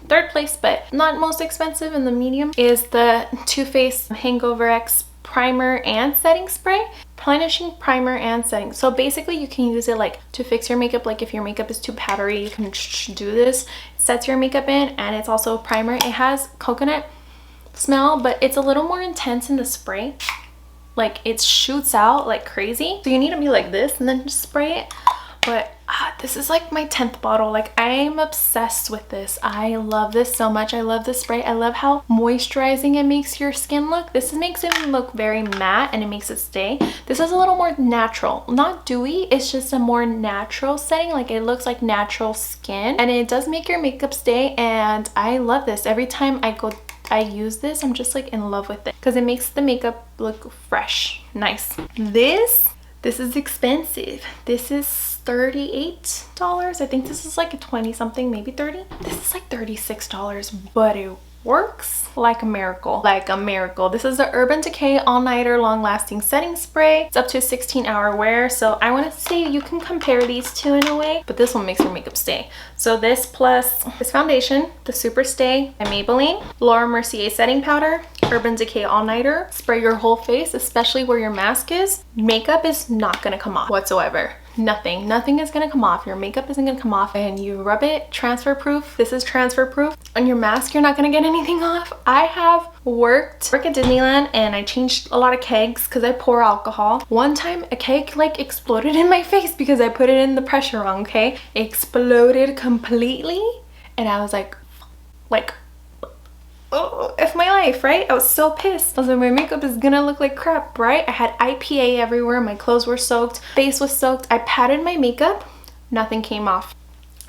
[SPEAKER 1] 3rd place, but not most expensive in the medium, is the Too Faced Hangover X primer and setting spray. Plenishing primer and setting. So basically you can use it like to fix your makeup. Like if your makeup is too powdery, you can do this. It sets your makeup in, and it's also a primer. It has coconut smell, but it's a little more intense in the spray. Like, it shoots out like crazy. So you need to be like this and then just spray it. But this is like my 10th bottle. Like, I'm obsessed with this. I love this so much. I love this spray. I love how moisturizing it makes your skin look. This makes it look very matte, and it makes it stay. This is a little more natural, not dewy. It's just a more natural setting. Like, it looks like natural skin, and it does make your makeup stay, and I love this. Every time I go I use this. I'm just like in love with it because it makes the makeup look fresh, nice. This is expensive. This is $38. I think this is like a 20 something, maybe 30. This is like $36, but it works like a miracle, like a miracle. This is the Urban Decay All Nighter Long Lasting Setting Spray. It's up to a 16-hour wear, so I want to say you can compare these two in a way, but this one makes your makeup stay. So this plus this foundation, the Super Stay by Maybelline, Laura Mercier setting powder, Urban Decay All Nighter. Spray your whole face, especially where your mask is. Makeup is not gonna come off whatsoever. Nothing is gonna come off. Your makeup isn't gonna come off, and you rub it. Transfer proof. This is transfer proof. On your mask, you're not gonna get anything off. I have worked at Disneyland and I changed a lot of kegs because I pour alcohol. One time a keg like exploded in my face because I put it in the pressure wrong, okay? It exploded completely and I was like, oh, F my life, right? I was so pissed. I was like, my makeup is gonna look like crap, right? I had IPA everywhere. My clothes were soaked. Face was soaked. I patted my makeup. Nothing came off.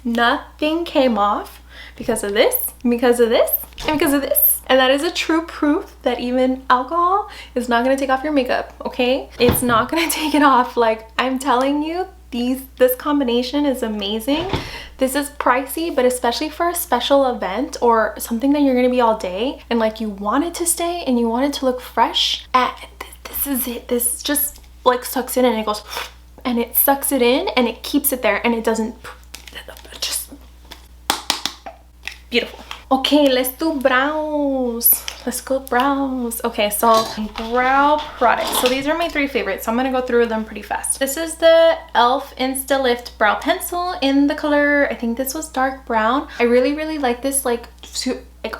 [SPEAKER 1] Nothing came off because of this, because of this, and because of this. And that is a true proof that even alcohol is not gonna take off your makeup, okay? It's not gonna take it off. Like, I'm telling you, this combination is amazing. This is pricey, but especially for a special event or something that you're gonna be all day and like you want it to stay and you want it to look fresh, this is it. This just like sucks in and it goes, and it sucks it in and it keeps it there and it doesn't, just beautiful. Okay, let's do brows. Let's go brows. Okay, so brow products. So these are my 3 favorites. So I'm gonna go through them pretty fast. This is the e.l.f. Insta Lift Brow Pencil in the color, I think this was dark brown. I really like this like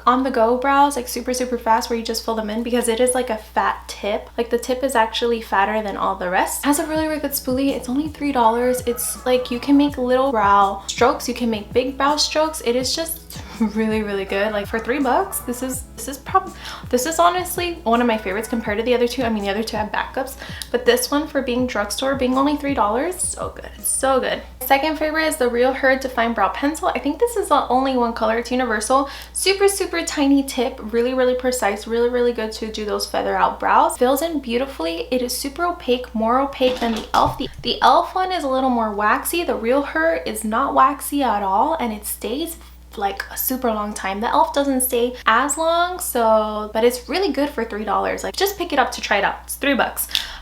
[SPEAKER 1] on the go brows, like super fast, where you just fill them in because it is like a fat tip. Like the tip is actually fatter than all the rest. It has a really good spoolie. It's only $3. It's like you can make little brow strokes, you can make big brow strokes. It is just really good. Like for $3, this is honestly one of my favorites compared to the other two. I mean, the other two have backups, but this one, for being drugstore, being only $3, so good. It's so good. Second favorite is the Real Her Define Brow Pencil. I think this is the only one color. It's universal. Super tiny tip, really precise, really good to do those feather out brows. Fills in beautifully. It is super opaque, more opaque than the e.l.f. The e.l.f. one is a little more waxy. The Real Her is not waxy at all, and it stays like a super long time. The e.l.f. doesn't stay as long, so, but it's really good for $3. Like, just pick it up to try it out. It's $3.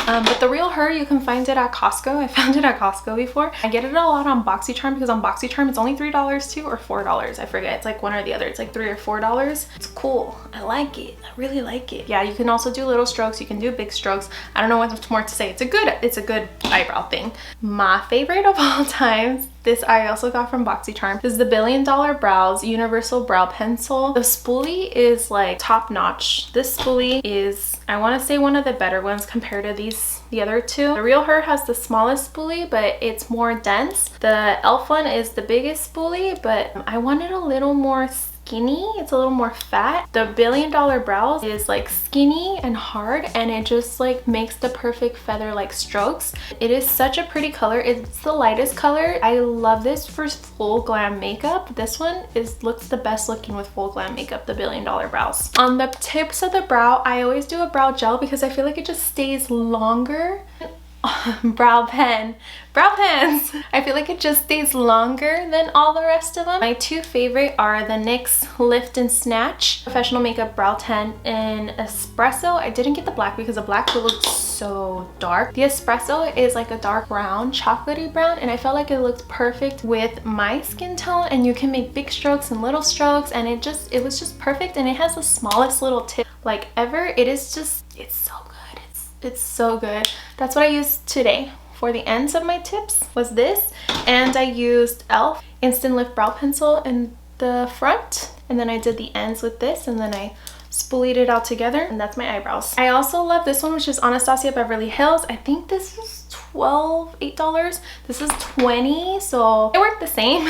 [SPEAKER 1] But the Real Her, you can find it at Costco. I found it at Costco before. I get it a lot on BoxyCharm because on BoxyCharm it's only $3 too, or $4. I forget. It's like one or the other. It's like $3 or $4. It's cool. I like it. I really like it. Yeah, you can also do little strokes. You can do big strokes. I don't know what more to say. It's a good eyebrow thing. My favorite of all time, this I also got from BoxyCharm. This is the $1 Billion Brows Universal Brow Pencil. The spoolie is like top notch. This spoolie is, I want to say, one of the better ones compared to the other two. The Real Her has the smallest spoolie, but it's more dense. The e.l.f. one is the biggest spoolie, but I wanted a little more skinny. It's a little more fat. The $1 Billion Brows is like skinny and hard, and it just like makes the perfect feather like strokes. It is such a pretty color. It's the lightest color. I love this for full glam makeup. This one looks the best looking with full glam makeup, the $1 Billion Brows. On the tips of the brow, I always do a brow gel because I feel like it just stays longer. Brow pens. I feel like it just stays longer than all the rest of them. My 2 favorite are the NYX Lift and Snatch Professional Makeup Brow Tint in Espresso. I didn't get the black because the black looks so dark. The Espresso is like a dark brown, chocolatey brown, and I felt like it looked perfect with my skin tone, and you can make big strokes and little strokes, and it was just perfect. And it has the smallest little tip like ever. It's so good. It's so good. That's what I used today. For the ends of my tips was this, and I used e.l.f. Instant Lift Brow Pencil in the front, and then I did the ends with this, and then I spoolied it all together, and that's my eyebrows. I also love this one, which is Anastasia Beverly Hills. I think this is $8. This is $20, so they work the same.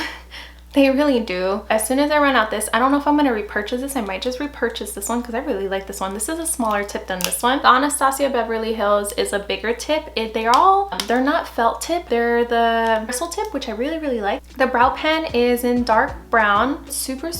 [SPEAKER 1] They really do. As soon as I run out this, I don't know if I'm going to repurchase this. I might just repurchase this one because I really like this one. This is a smaller tip than this one. The Anastasia Beverly Hills is a bigger tip. They're not felt tip. They're the bristle tip, which I really like. The brow pen is in dark brown. Super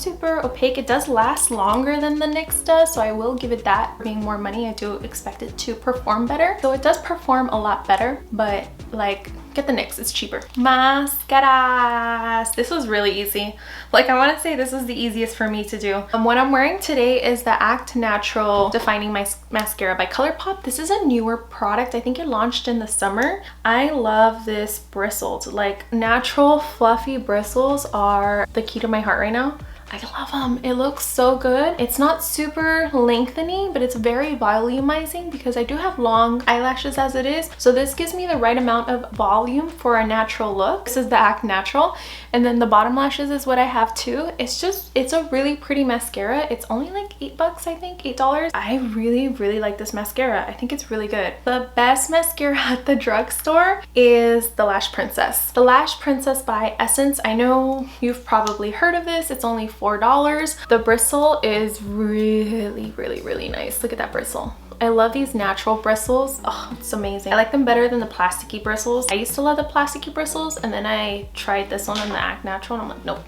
[SPEAKER 1] opaque. It does last longer than the NYX does, so I will give it that. For being more money, I do expect it to perform better. So it does perform a lot better, but like, get the NYX, it's cheaper. Mascaras. This was really easy. Like, I want to say this was the easiest for me to do. What I'm wearing today is the Act Natural Defining Mascara by Colourpop. This is a newer product. I think it launched in the summer. I love this bristled. Like, natural fluffy bristles are the key to my heart right now. I love them. It looks so good. It's not super lengthening, but it's very volumizing because I do have long eyelashes as it is. So this gives me the right amount of volume for a natural look. This is the Act Natural. And then the bottom lashes is what I have too. It's a really pretty mascara. It's only like $8, I think, $8. I really like this mascara. I think it's really good. The best mascara at the drugstore is the Lash Princess. The Lash Princess by Essence. I know you've probably heard of this. It's only $4. The bristle is really nice. Look at that bristle. I love these natural bristles. Oh, it's amazing. I like them better than the plasticky bristles. I used to love the plasticky bristles, and then I tried this one in the Act Natural, and I'm like, nope.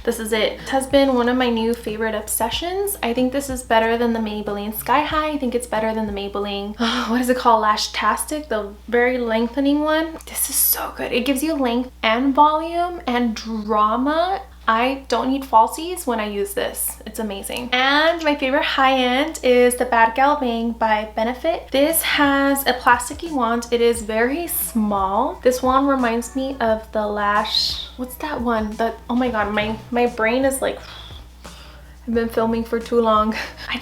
[SPEAKER 1] This is it. It has been one of my new favorite obsessions. I think this is better than the Maybelline Sky High. I think it's better than the Maybelline, what is it called? Lashtastic, the very lengthening one. This is so good. It gives you length and volume and drama. I don't need falsies when I use this. It's amazing. And my favorite high-end is the Bad Gal Bang by Benefit. This has a plasticky wand. It is very small. This wand reminds me of the Lash, what's that one? Oh my god, my brain is like, I've been filming for too long.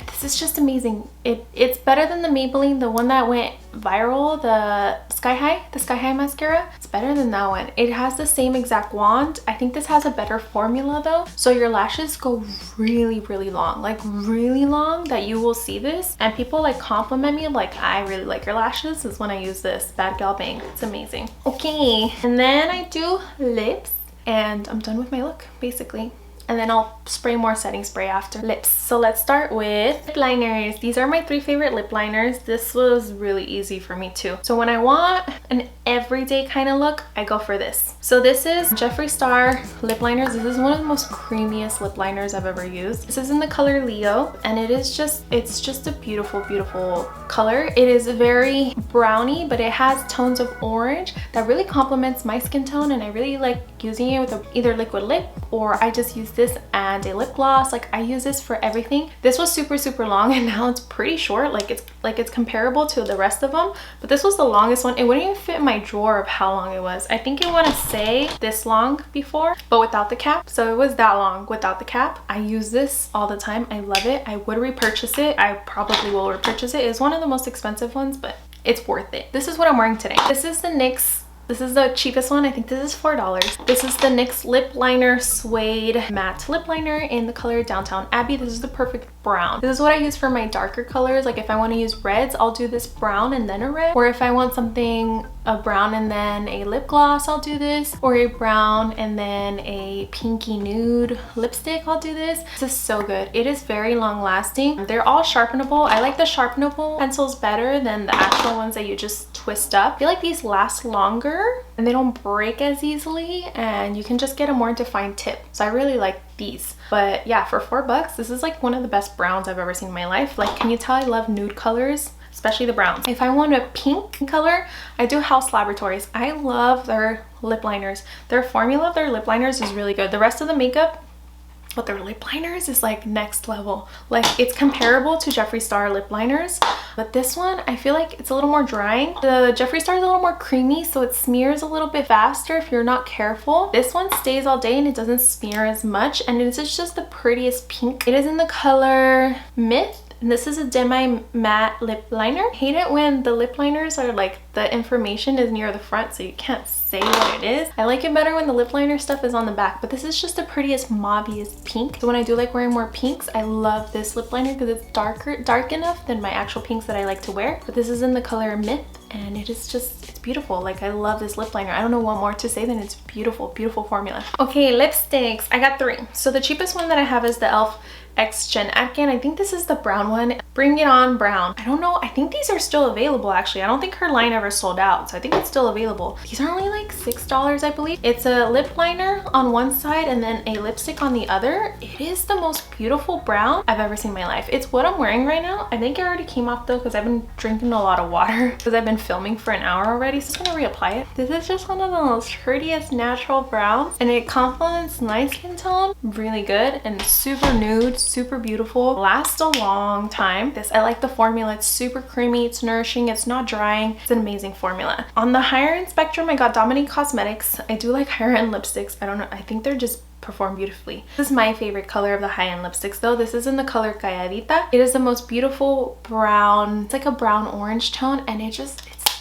[SPEAKER 1] This is just amazing. It's better than the Maybelline, the one that went viral, the Sky High mascara. It's better than that one. It has the same exact wand. I think this has a better formula though. So your lashes go really long, like really long, that you will see this. And people like compliment me like, I really like your lashes, is when I use this Bad Gal Bang. It's amazing. Okay, and then I do lips and I'm done with my look basically. And then I'll spray more setting spray after. Lips. So let's start with lip liners. These are my 3 favorite lip liners. This was really easy for me too. So when I want an everyday kind of look, I go for this. So this is Jeffree Star lip liners. This is one of the most creamiest lip liners I've ever used. This is in the color Leo, and it's just a beautiful color. It is very browny, but it has tones of orange that really complements my skin tone, and I really like using it with either liquid lip, or I just use this and a lip gloss. Like, I use this for everything. This was super long, and now it's pretty short. Like it's comparable to the rest of them, but this was the longest one. It wouldn't even fit in my drawer of how long it was. I think it want to say this long before, but without the cap. So it was that long without the cap. I use this all the time. I love it. I would repurchase it. I probably will repurchase it. It's one of the most expensive ones, but it's worth it. This is what I'm wearing today. This is the NYX. This is the cheapest one. I think this is $4. This is the NYX Lip Liner Suede Matte Lip Liner in the color Downtown Abbey. This is the perfect brown. This is what I use for my darker colors. Like, if I want to use reds, I'll do this brown and then a red. Or if I want something, a brown and then a lip gloss, I'll do this. Or a brown and then a pinky nude lipstick, I'll do this. This is so good. It is very long lasting. They're all sharpenable. I like the sharpenable pencils better than the actual ones that you just twist up. I feel like these last longer and they don't break as easily, and you can just get a more defined tip. So I really like these. But yeah, for $4, this is like one of the best browns I've ever seen in my life. Like, can you tell I love nude colors? Especially the browns. If I want a pink color, I do House Laboratories. I love their lip liners. Their formula of their lip liners is really good. The rest of the makeup, but their lip liners is like next level. Like, it's comparable to Jeffree Star lip liners, but this one, I feel like it's a little more drying. The Jeffree Star is a little more creamy, so it smears a little bit faster if you're not careful. This one stays all day and it doesn't smear as much, and this is just the prettiest pink. It is in the color Myth, And this is a Demi matte lip liner. I hate it when the lip liners are like the information is near the front so you can't say what it is. I like it better when the lip liner stuff is on the back, but this is just the prettiest mauviest pink. So when I do like wearing more pinks, I love this lip liner because it's dark enough than my actual pinks that I like to wear. But this is in the color Myth, and it is just, it's beautiful. Like, I love this lip liner. I don't know what more to say than it's beautiful, beautiful formula. Okay, lipsticks. I got 3. So the cheapest one that I have is the e.l.f. X Gen Atkin. I think this is the brown one. Bring It On Brown. I don't know. I think these are still available actually. I don't think her line ever sold out, so I think it's still available. These are only like $6, I believe. It's a lip liner on one side and then a lipstick on the other. It is the most beautiful brown I've ever seen in my life. It's what I'm wearing right now. I think it already came off though because I've been drinking a lot of water because I've been filming for an hour already, so I'm just gonna reapply it. This is just one of the most prettiest natural browns and it complements my skin tone really good and super nude, super beautiful, lasts a long time. I like the formula. It's super creamy, it's nourishing, it's not drying. It's an amazing formula. On the higher end spectrum, I got Dominique Cosmetics. I do like higher end lipsticks. I don't know, I think they're just perform beautifully. This is my favorite color of the high-end lipsticks though. This is in the color Calladita. It is the most beautiful brown. It's like a brown orange tone and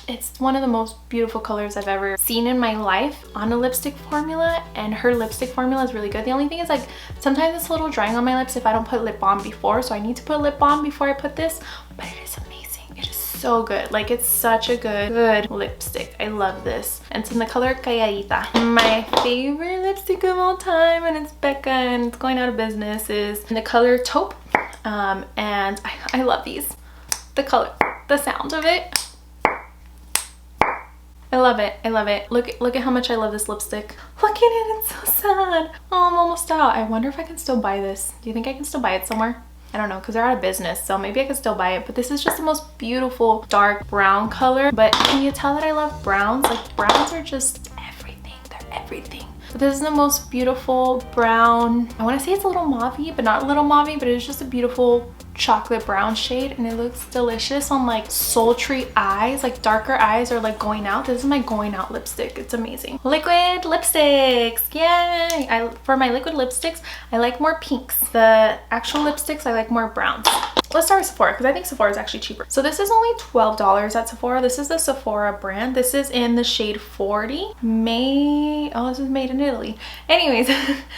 [SPEAKER 1] it's one of the most beautiful colors I've ever seen in my life on a lipstick formula, and her lipstick formula is really good. The only thing is like sometimes it's a little drying on my lips if I don't put lip balm before, so I need to put lip balm before I put this, but it is amazing. It is so good. Like, it's such a good lipstick. I love this. And it's in the color Calladita. My favorite lipstick of all time, and it's Becca and it's going out of business, is in the color Taupe. And I love these. The color, the sound of it. I love it. I love it. Look at how much I love this lipstick. Look at it. It's so sad. Oh, I'm almost out. I wonder if I can still buy this. Do you think I can still buy it somewhere? I don't know, because they're out of business, so maybe I could still buy it. But this is just the most beautiful dark brown color. But can you tell that I love browns? Like, browns are just everything. They're everything. But this is the most beautiful brown. I want to say it's a little mauve-y, but not a little mauve-y, but it's just a beautiful chocolate brown shade, and it looks delicious on like sultry eyes, like darker eyes or like going out. This is my going out lipstick. It's amazing. Liquid lipsticks, yay! For my liquid lipsticks, I like more pinks. The actual lipsticks, I like more browns. Let's start with Sephora because I think Sephora is actually cheaper. So this is only $12 at Sephora. This is the Sephora brand. This is in the shade 40. Oh, this is made in Italy. Anyways,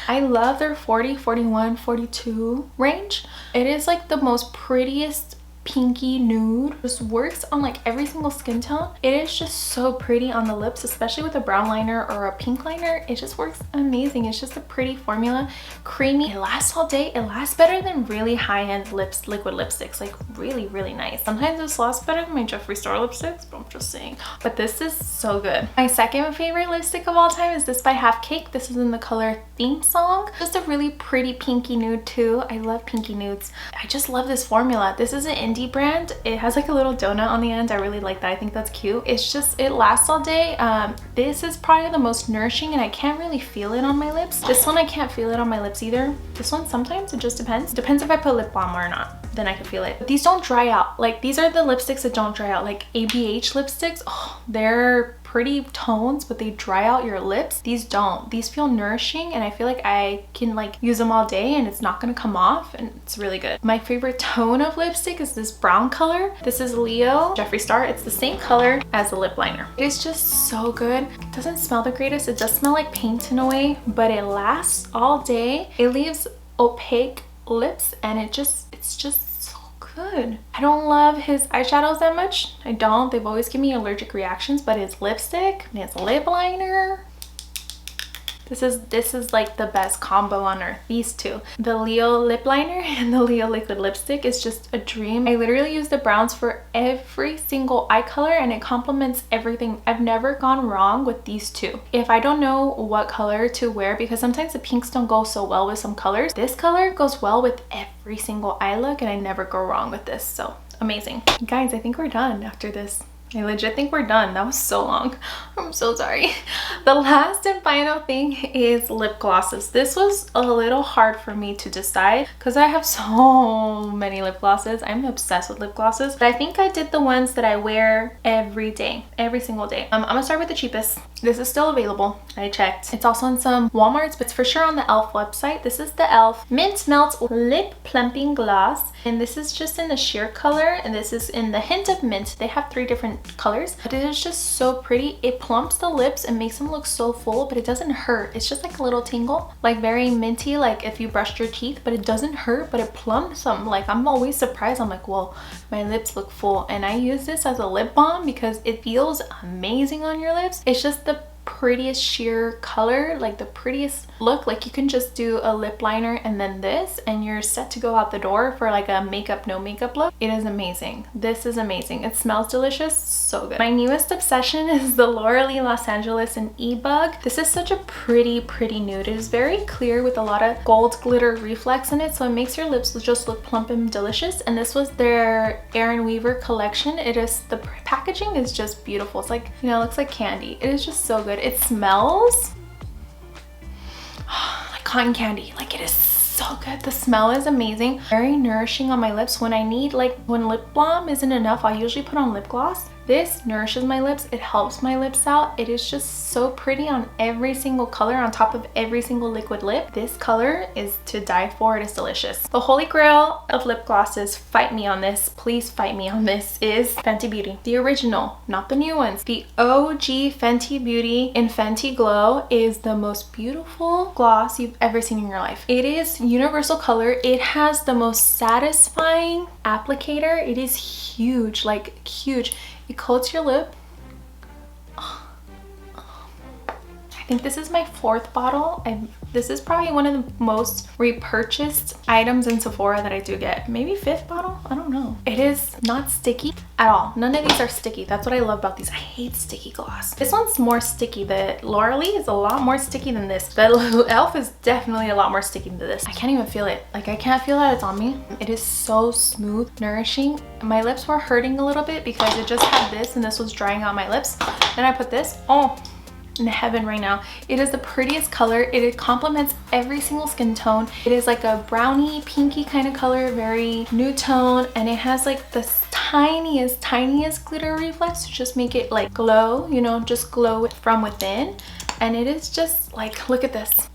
[SPEAKER 1] I love their 40, 41, 42 range. It is like the most prettiest pinky nude. Just works on like every single skin tone. It is just so pretty on the lips, especially with a brown liner or a pink liner. It just works amazing. It's just a pretty formula, creamy. It lasts all day. It lasts better than really high-end liquid lipsticks, like really nice. Sometimes this lasts better than my Jeffree Star lipsticks, but I'm just saying. But this is so good. My second favorite lipstick of all time is this by Half Cake. This is in the color Theme Song. Just a really pretty pinky nude too. I love pinky nudes. I just love this formula. This is an indie brand. It has like a little donut on the end. I really like that. I think that's cute. It's just, it lasts all day. This is probably the most nourishing, and I can't really feel it on my lips. This one I can't feel it on my lips either. This one sometimes, it just depends. Depends if I put lip balm or not, then I can feel it. But these don't dry out. Like, these are the lipsticks that don't dry out. Like ABH lipsticks, oh, they're pretty tones, but they dry out your lips. These don't. These feel nourishing, and I feel like I can like use them all day and it's not gonna come off, and it's really good. My favorite tone of lipstick is this brown color. This is Leo Jeffree Star. It's the same color as the lip liner. It is just so good. It doesn't smell the greatest. It does smell like paint in a way, but it lasts all day. It leaves opaque lips, and it's just good. I don't love his eyeshadows that much. I don't. They've always given me allergic reactions, but his lipstick and his lip liner, this is like the best combo on earth. These two, the Leo lip liner and the Leo liquid lipstick, is just a dream. I literally use the browns for every single eye color, and it complements everything. I've never gone wrong with these two. If I don't know what color to wear, because sometimes the pinks don't go so well with some colors, this color goes well with every single eye look, and I never go wrong with this. So amazing. Guys, I think we're done after this I legit think we're done. That was so long. I'm so sorry. The last and final thing is lip glosses. This was a little hard for me to decide because I have so many lip glosses. I'm obsessed with lip glosses. But I think I did the ones that I wear every day, every single day. I'm gonna start with the cheapest. This is still available. I checked. It's also on some Walmarts, but it's for sure on the e.l.f. website. This is the e.l.f. Mint Melt Lip Plumping Gloss. And this is just in the sheer color. And this is in the hint of mint. They have 3 different colors, but it is just so pretty. It plumps the lips and makes them look so full, but it doesn't hurt. It's just like a little tingle, like very minty, like if you brushed your teeth, but it doesn't hurt, but it plumps them. Like I'm always surprised. I'm like, well, my lips look full. And I use this as a lip balm because it feels amazing on your lips. It's just the prettiest sheer color, like the prettiest look. Like you can just do a lip liner and then this and you're set to go out the door for like a makeup no makeup look. It is amazing. This is amazing. It smells delicious. So good. My newest obsession is the Laura Lee Los Angeles in E-Bug. This is such a pretty nude. It is very clear with a lot of gold glitter reflex in it, so it makes your lips just look plump and delicious. And this was their Erin Weaver collection. It is, the packaging is just beautiful. It's like, you know, it looks like candy. It is just so good. It smells like cotton candy. Like it is so good. The smell is amazing. Very nourishing on my lips. When I need, like when lip balm isn't enough, I'll usually put on lip gloss. This nourishes my lips. It helps my lips out. It is just so pretty on every single color on top of every single liquid lip. This color is to die for. It is delicious. The holy grail of lip glosses, fight me on this, please fight me on this, is Fenty Beauty. The original, not the new ones. The OG Fenty Beauty in Fenty Glow is the most beautiful gloss you've ever seen in your life. It is universal color. It has the most satisfying applicator. It is huge, like huge. It coats your lip. I think this is my 4th bottle. This is probably one of the most repurchased items in Sephora that I do get. Maybe 5th bottle? I don't know. It is not sticky at all. None of these are sticky. That's what I love about these. I hate sticky gloss. This one's more sticky. The Laura Lee is a lot more sticky than this. The e.l.f. is definitely a lot more sticky than this. I can't even feel it. Like I can't feel that it's on me. It is so smooth, nourishing. My lips were hurting a little bit because it just had this and this was drying out my lips. Then I put this. Oh, in heaven right now. It is the prettiest color. It complements every single skin tone. It is like a brownie pinky kind of color, very nude tone, and it has like this tiniest glitter reflex to just make it like glow, you know, just glow from within. And it is just like, look at this,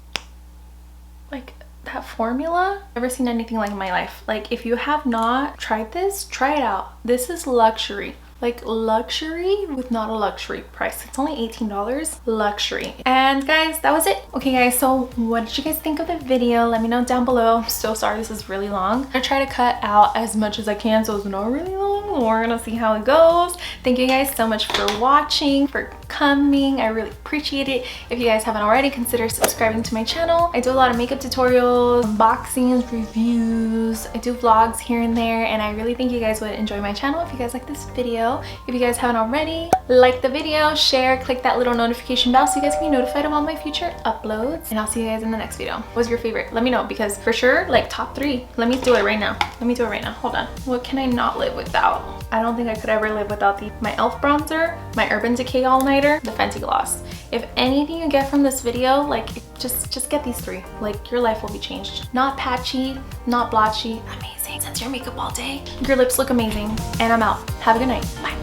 [SPEAKER 1] like that formula. I've never seen anything like in my life. Like if you have not tried this, try it out. This is luxury. Like luxury with not a luxury price. It's only $18, luxury. And guys, that was it. Okay guys, so what did you guys think of the video? Let me know down below. I'm so sorry this is really long. I try to cut out as much as I can so it's not really long. We're gonna see how it goes. Thank you guys so much for watching, for coming. I really appreciate it. If you guys haven't already, consider subscribing to my channel. I do a lot of makeup tutorials, unboxings, reviews. I do vlogs here and there, and I really think you guys would enjoy my channel if you guys like this video. If you guys haven't already, like the video, share, click that little notification bell so you guys can be notified of all my future uploads. And I'll see you guys in the next video. What was your favorite? Let me know, because for sure, like top 3. Let me do it right now. Let me do it right now. Hold on. What can I not live without? I don't think I could ever live without my e.l.f. bronzer, my Urban Decay all-nighter, the Fenty gloss. If anything you get from this video, like just get these 3. Like your life will be changed. Not patchy, not blotchy, amazing. Since your makeup all day, your lips look amazing. And I'm out. Have a good night. Bye.